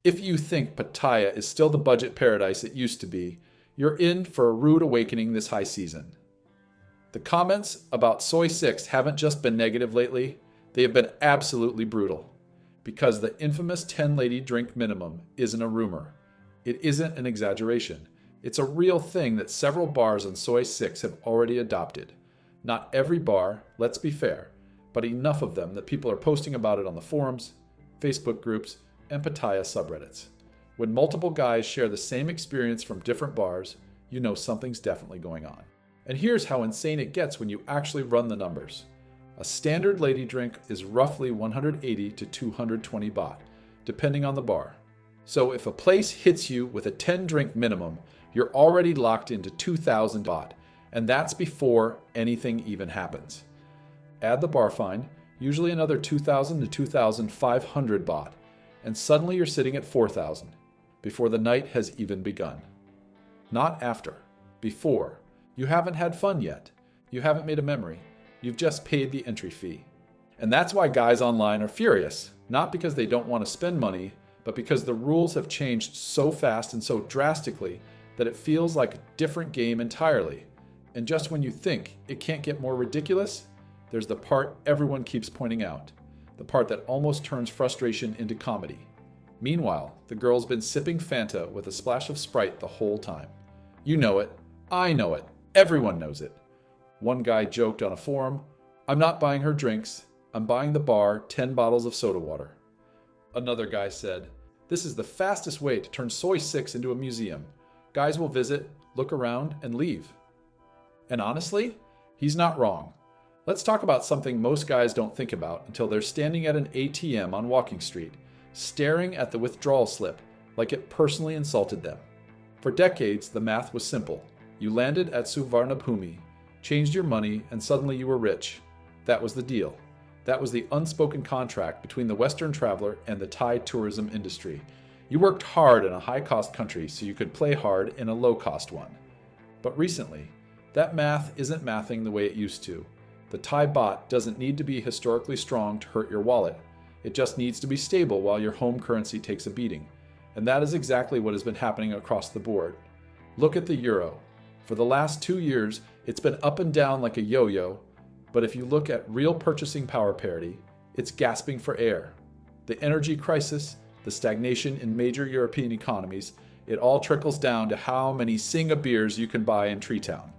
If you think Pattaya is still the budget paradise it used to be, you're in for a rude awakening this high season. The comments about Soy 6 haven't just been negative lately, they have been absolutely brutal. Because the infamous 10 lady drink minimum isn't a rumor. It isn't an exaggeration. It's a real thing that several bars on Soy 6 have already adopted. Not every bar, let's be fair, but enough of them that people are posting about it on the forums, Facebook groups, and Pattaya subreddits. When multiple guys share the same experience from different bars, you know something's definitely going on. And here's how insane it gets when you actually run the numbers. A standard lady drink is roughly 180 to 220 baht, depending on the bar. So if a place hits you with a 10 drink minimum, you're already locked into 2,000 baht, and that's before anything even happens. Add the bar fine, usually another 2,000 to 2,500 baht, and suddenly you're sitting at 4,000, before the night has even begun. Not after, before. You haven't had fun yet. You haven't made a memory. You've just paid the entry fee. And that's why guys online are furious, not because they don't want to spend money, but because the rules have changed so fast and so drastically that it feels like a different game entirely. And just when you think it can't get more ridiculous, there's the part everyone keeps pointing out, the part that almost turns frustration into comedy. Meanwhile, the girl's been sipping Fanta with a splash of Sprite the whole time. You know it. I know it. Everyone knows it. One guy joked on a forum, "I'm not buying her drinks. I'm buying the bar 10 bottles of soda water." Another guy said, "This is the fastest way to turn Soy 6 into a museum. Guys will visit, look around, and leave." And honestly, he's not wrong. Let's talk about something most guys don't think about until they're standing at an ATM on Walking Street, staring at the withdrawal slip like it personally insulted them. For decades, the math was simple. You landed at Suvarnabhumi, changed your money, and suddenly you were rich. That was the deal. That was the unspoken contract between the Western traveler and the Thai tourism industry. You worked hard in a high-cost country so you could play hard in a low-cost one. But recently, that math isn't mathing the way it used to. The Thai baht doesn't need to be historically strong to hurt your wallet. It just needs to be stable while your home currency takes a beating. And that is exactly what has been happening across the board. Look at the euro. For the last 2 years, it's been up and down like a yo-yo, but if you look at real purchasing power parity, it's gasping for air. The energy crisis, the stagnation in major European economies, it all trickles down to how many Singa beers you can buy in Treetown.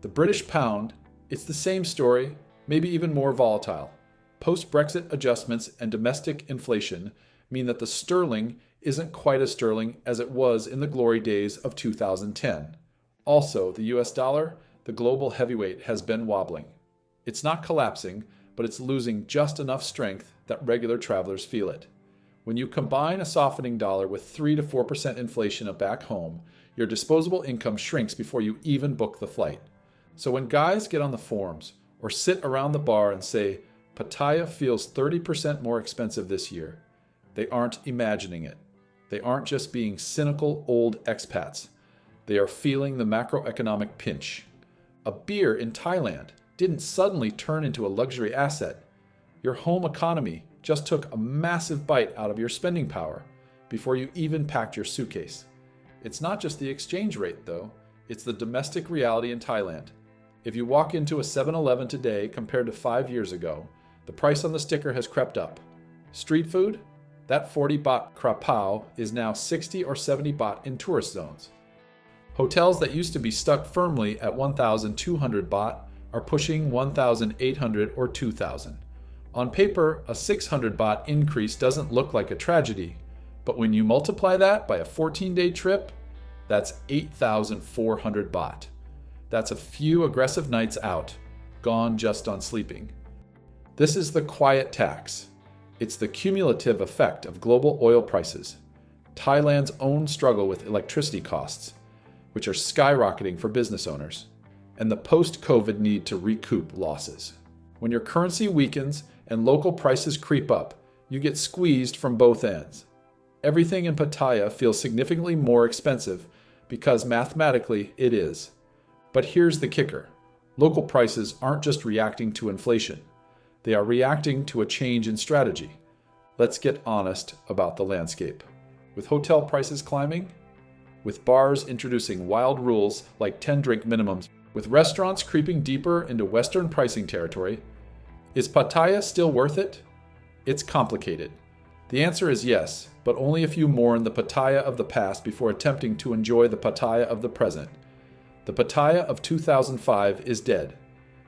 The British pound, it's the same story, maybe even more volatile. Post-Brexit adjustments and domestic inflation mean that the sterling isn't quite as sterling as it was in the glory days of 2010. Also, the US dollar, the global heavyweight, has been wobbling. It's not collapsing, but it's losing just enough strength that regular travelers feel it. When you combine a softening dollar with 3 to 4% inflation back home, your disposable income shrinks before you even book the flight. So when guys get on the forums or sit around the bar and say, Pattaya feels 30% more expensive this year, they aren't imagining it. They aren't just being cynical old expats. They are feeling the macroeconomic pinch. A beer in Thailand didn't suddenly turn into a luxury asset. Your home economy just took a massive bite out of your spending power before you even packed your suitcase. It's not just the exchange rate, though. It's the domestic reality in Thailand. If you walk into a 7-Eleven today compared to 5 years ago, the price on the sticker has crept up. Street food? That 40 baht krapao is now 60 or 70 baht in tourist zones. Hotels that used to be stuck firmly at 1,200 baht are pushing 1,800 or 2,000. On paper, a 600 baht increase doesn't look like a tragedy, but when you multiply that by a 14-day trip, that's 8,400 baht. That's a few aggressive nights out, gone just on sleeping. This is the quiet tax. It's the cumulative effect of global oil prices, Thailand's own struggle with electricity costs, which are skyrocketing for business owners, and the post-COVID need to recoup losses. When your currency weakens and local prices creep up, you get squeezed from both ends. Everything in Pattaya feels significantly more expensive because mathematically it is. But here's the kicker. Local prices aren't just reacting to inflation. They are reacting to a change in strategy. Let's get honest about the landscape. with hotel prices climbing, with bars introducing wild rules like 10-drink minimums, with restaurants creeping deeper into Western pricing territory. Is Pattaya still worth it? It's complicated. The answer is yes, but only if you mourn the Pattaya of the past before attempting to enjoy the Pattaya of the present. The Pattaya of 2005 is dead.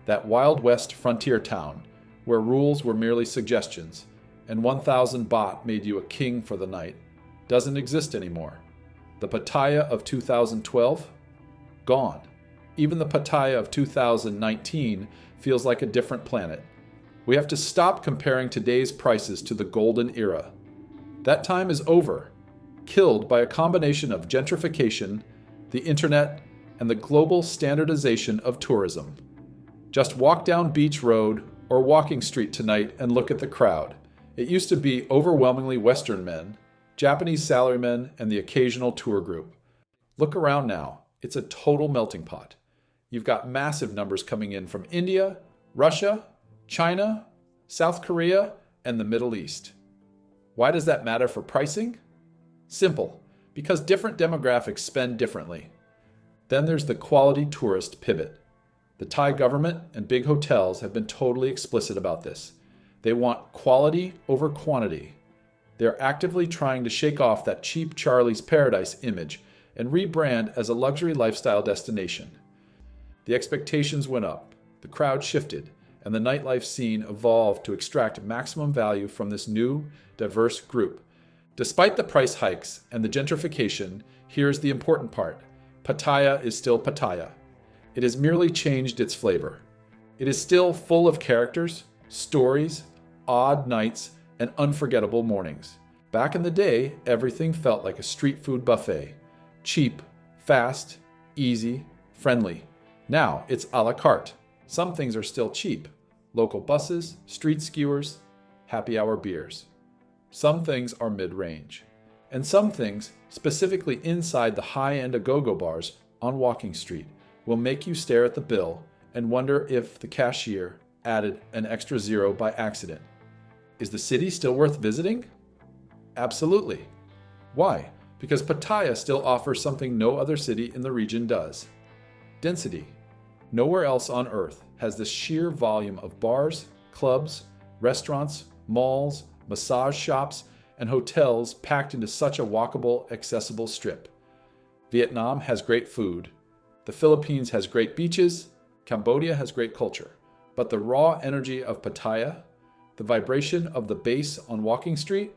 That Wild West frontier town, where rules were merely suggestions, and 1,000 baht made you a king for the night, doesn't exist anymore. The Pattaya of 2012? Gone. Even the Pattaya of 2019 feels like a different planet. We have to stop comparing today's prices to the golden era. That time is over, killed by a combination of gentrification, the internet, and the global standardization of tourism. Just walk down Beach Road or Walking Street tonight and look at the crowd. It used to be overwhelmingly Western men, Japanese salarymen, and the occasional tour group. Look around now. It's a total melting pot. You've got massive numbers coming in from India, Russia, China, South Korea, and the Middle East. Why does that matter for pricing? Simple, because different demographics spend differently. Then there's the quality tourist pivot. The Thai government and big hotels have been totally explicit about this. They want quality over quantity. They're actively trying to shake off that cheap Charlie's Paradise image and rebrand as a luxury lifestyle destination. The expectations went up, the crowd shifted, and the nightlife scene evolved to extract maximum value from this new, diverse group. Despite the price hikes and the gentrification, here's the important part. Pattaya is still Pattaya. It has merely changed its flavor. It is still full of characters, stories, odd nights, and unforgettable mornings. Back in the day, everything felt like a street food buffet. Cheap, fast, easy, friendly. Now it's a la carte. Some things are still cheap. Local buses, street skewers, happy hour beers. Some things are mid-range. And some things, specifically inside the high-end go-go bars on Walking Street, will make you stare at the bill and wonder if the cashier added an extra zero by accident. Is the city still worth visiting? Absolutely. Why? Because Pattaya still offers something no other city in the region does. Density. Nowhere else on Earth has the sheer volume of bars, clubs, restaurants, malls, massage shops, and hotels packed into such a walkable, accessible strip. Vietnam has great food. The Philippines has great beaches. Cambodia has great culture. But the raw energy of Pattaya, the vibration of the bass on Walking Street,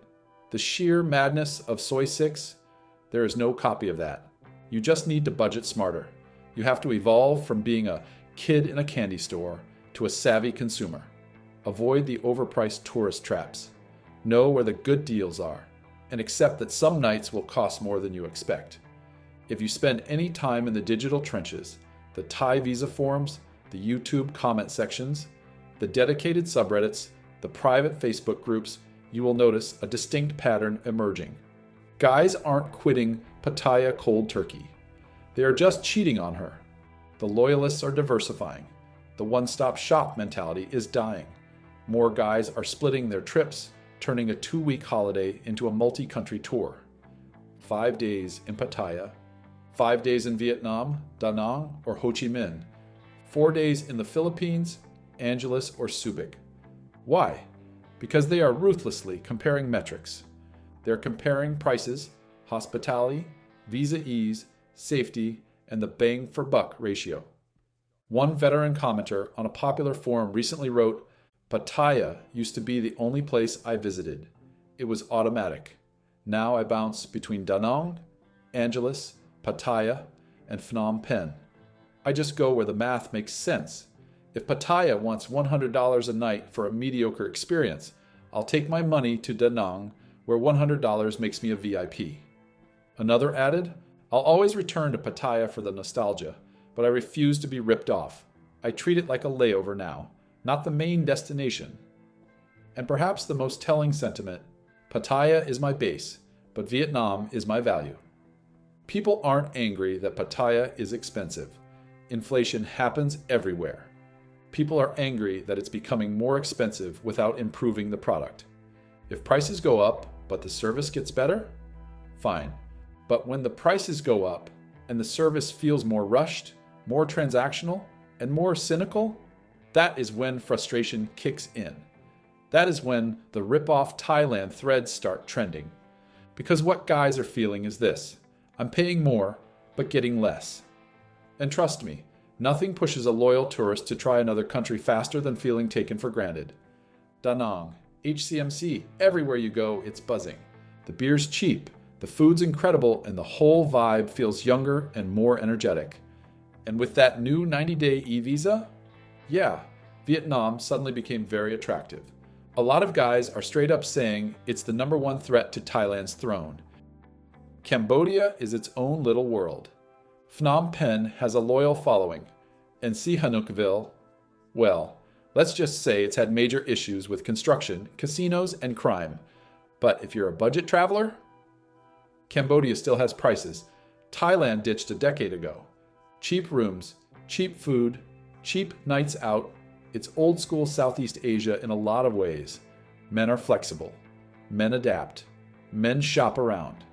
the sheer madness of Soi 6, there is no copy of that. You just need to budget smarter. You have to evolve from being a kid in a candy store to a savvy consumer. Avoid the overpriced tourist traps. Know where the good deals are, and accept that some nights will cost more than you expect. If you spend any time in the digital trenches, the Thai visa forums, the YouTube comment sections, the dedicated subreddits, the private Facebook groups, you will notice a distinct pattern emerging. Guys aren't quitting Pattaya cold turkey. They are just cheating on her. The loyalists are diversifying. The one-stop shop mentality is dying. More guys are splitting their trips, turning a 2-week holiday into a multi-country tour. 5 days in Pattaya, 5 days in Vietnam, Da Nang, or Ho Chi Minh, 4 days in the Philippines, Angeles, or Subic. Why? Because they are ruthlessly comparing metrics. They're comparing prices, hospitality, visa ease, safety, and the bang for buck ratio. One veteran commenter on a popular forum recently wrote, "Pattaya used to be the only place I visited. It was automatic. Now I bounce between Da Nang, Angeles, Pattaya, and Phnom Penh. I just go where the math makes sense. If Pattaya wants $100 a night for a mediocre experience, I'll take my money to Da Nang, where $100 makes me a VIP." Another added, "I'll always return to Pattaya for the nostalgia, but I refuse to be ripped off. I treat it like a layover now, not the main destination." And perhaps the most telling sentiment, Pattaya is my base, but Vietnam is my value. People aren't angry that Pattaya is expensive. Inflation happens everywhere. People are angry that it's becoming more expensive without improving the product. If prices go up, but the service gets better, fine. But when the prices go up and the service feels more rushed, more transactional, and more cynical, that is when frustration kicks in. That is when the rip-off Thailand threads start trending. Because what guys are feeling is this: I'm paying more, but getting less. And trust me, nothing pushes a loyal tourist to try another country faster than feeling taken for granted. Da Nang, HCMC, everywhere you go, it's buzzing. The beer's cheap, the food's incredible, and the whole vibe feels younger and more energetic. And with that new 90-day e-visa, yeah, Vietnam suddenly became very attractive. A lot of guys are straight up saying it's the number one threat to Thailand's throne. Cambodia is its own little world. Phnom Penh has a loyal following, and Sihanoukville, well, let's just say it's had major issues with construction, casinos, and crime. But if you're a budget traveler, Cambodia still has prices Thailand ditched a decade ago. Cheap rooms, cheap food, cheap nights out. It's old school Southeast Asia in a lot of ways. Men are flexible. Men adapt. Men shop around.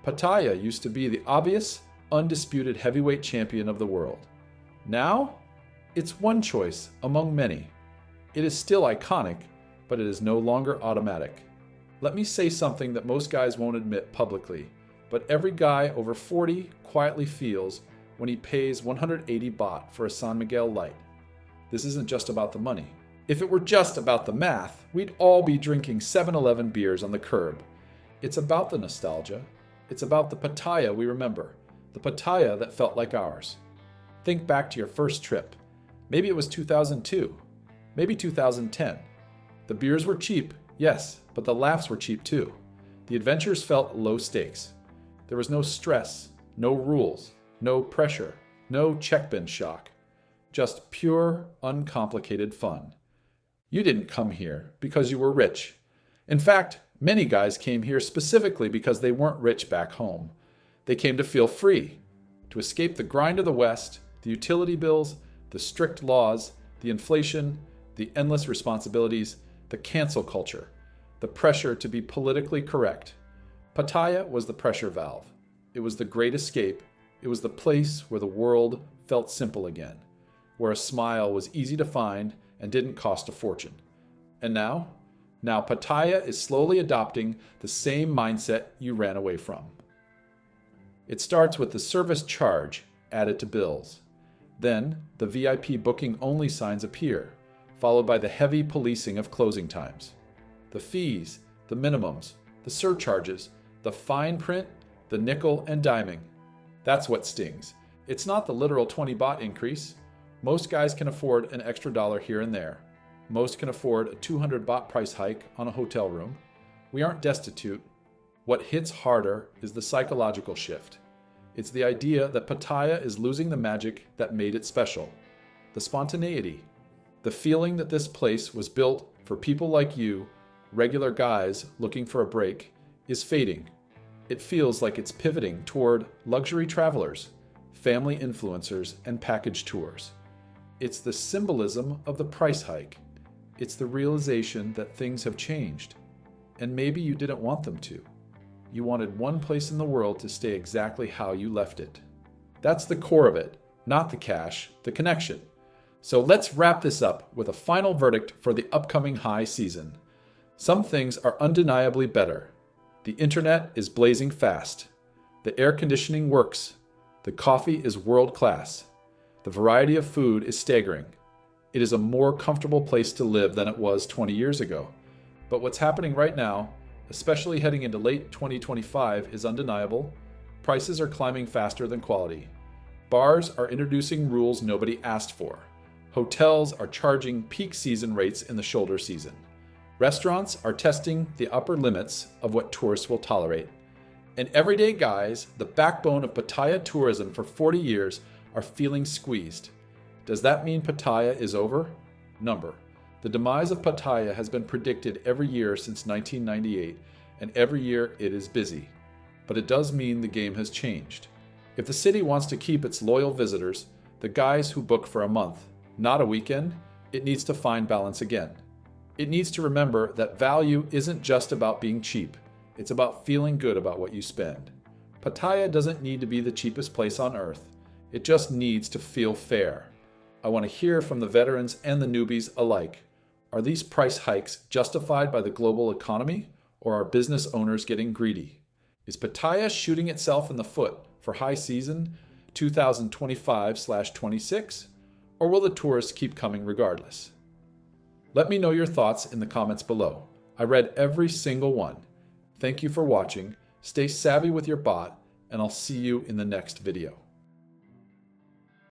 Pattaya used to be the obvious, undisputed heavyweight champion of the world. Now, it's one choice among many. It is still iconic, but it is no longer automatic. Let me say something that most guys won't admit publicly, but every guy over 40 quietly feels when he pays 180 baht for a San Miguel Light. This isn't just about the money. If it were just about the math, we'd all be drinking 7-Eleven beers on the curb. It's about the nostalgia. It's about the Pattaya we remember, the Pattaya that felt like ours. Think back to your first trip. Maybe it was 2002, maybe 2010. The beers were cheap, yes, but the laughs were cheap too. The adventures felt low stakes. There was no stress, no rules, no pressure, no check-bin shock. Just pure, uncomplicated fun. You didn't come here because you were rich. In fact, many guys came here specifically because they weren't rich back home. They came to feel free, to escape the grind of the West, the utility bills, the strict laws, the inflation, the endless responsibilities, the cancel culture, the pressure to be politically correct. Pattaya was the pressure valve. It was the great escape. It was the place where the world felt simple again, where a smile was easy to find and didn't cost a fortune. And now Pattaya is slowly adopting the same mindset you ran away from. It starts with the service charge added to bills. Then the VIP booking only signs appear, followed by the heavy policing of closing times. The fees, the minimums, the surcharges, the fine print, the nickel and diming. That's what stings. It's not the literal 20 baht increase. Most guys can afford an extra dollar here and there. Most can afford a 200 baht price hike on a hotel room. We aren't destitute. What hits harder is the psychological shift. It's the idea that Pattaya is losing the magic that made it special. The spontaneity. The feeling that this place was built for people like you, regular guys looking for a break, is fading. It feels like it's pivoting toward luxury travelers, family influencers, and package tours. It's the symbolism of the price hike. It's the realization that things have changed. And maybe you didn't want them to. You wanted one place in the world to stay exactly how you left it. That's the core of it, not the cash, the connection. So let's wrap this up with a final verdict for the upcoming high season. Some things are undeniably better. The internet is blazing fast. The air conditioning works. The coffee is world class. The variety of food is staggering. It is a more comfortable place to live than it was 20 years ago. But what's happening right now, especially heading into late 2025, is undeniable. Prices are climbing faster than quality. Bars are introducing rules nobody asked for. Hotels are charging peak season rates in the shoulder season. Restaurants are testing the upper limits of what tourists will tolerate. And everyday guys, the backbone of Pattaya tourism for 40 years, are feeling squeezed. Does that mean Pattaya is over? Number. The demise of Pattaya has been predicted every year since 1998, and every year it is busy. But it does mean the game has changed. If the city wants to keep its loyal visitors, the guys who book for a month, not a weekend, it needs to find balance again. It needs to remember that value isn't just about being cheap. It's about feeling good about what you spend. Pattaya doesn't need to be the cheapest place on earth. It just needs to feel fair. I want to hear from the veterans and the newbies alike. Are these price hikes justified by the global economy, or are business owners getting greedy? Is Pattaya shooting itself in the foot for high season 2025/26, or will the tourists keep coming regardless? Let me know your thoughts in the comments below. I read every single one. Thank you for watching. Stay savvy with your bot, and I'll see you in the next video.